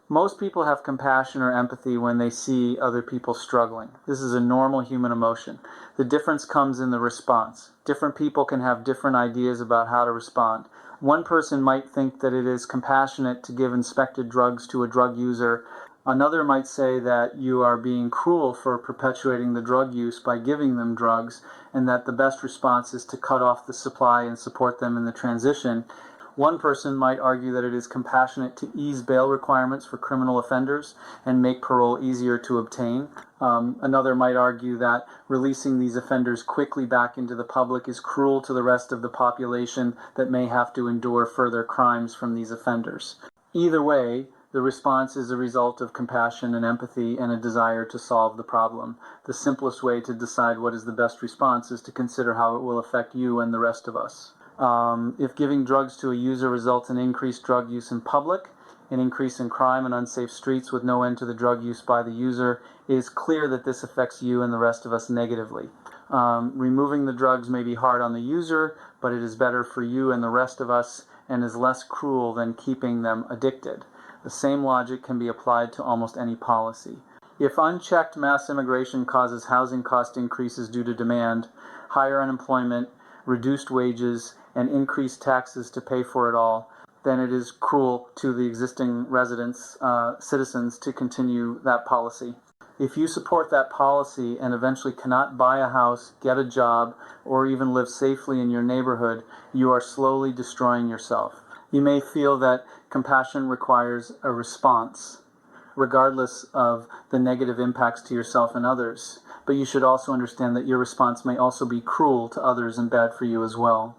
Most people have compassion or empathy when they see other people struggling. This is a normal human emotion. The difference comes in the response. Different people can have different ideas about how to respond. One person might think that it is compassionate to give inspected drugs to a drug user. Another might say that you are being cruel for perpetuating the drug use by giving them drugs, and that the best response is to cut off the supply and support them in the transition. One person might argue that it is compassionate to ease bail requirements for criminal offenders and make parole easier to obtain. Another might argue that releasing these offenders quickly back into the public is cruel to the rest of the population that may have to endure further crimes from these offenders. Either way, the response is a result of compassion and empathy and a desire to solve the problem. The simplest way to decide what is the best response is to consider how it will affect you and the rest of us. If giving drugs to a user results in increased drug use in public, an increase in crime and unsafe streets with no end to the drug use by the user, it is clear that this affects you and the rest of us negatively. Removing the drugs may be hard on the user, but it is better for you and the rest of us and is less cruel than keeping them addicted. The same logic can be applied to almost any policy. If unchecked mass immigration causes housing cost increases due to demand, higher unemployment, reduced wages, and increased taxes to pay for it all, then it is cruel to the existing residents, citizens, to continue that policy. If you support that policy and eventually cannot buy a house, get a job, or even live safely in your neighborhood, you are slowly destroying yourself. You may feel that compassion requires a response, regardless of the negative impacts to yourself and others. But you should also understand that your response may also be cruel to others and bad for you as well.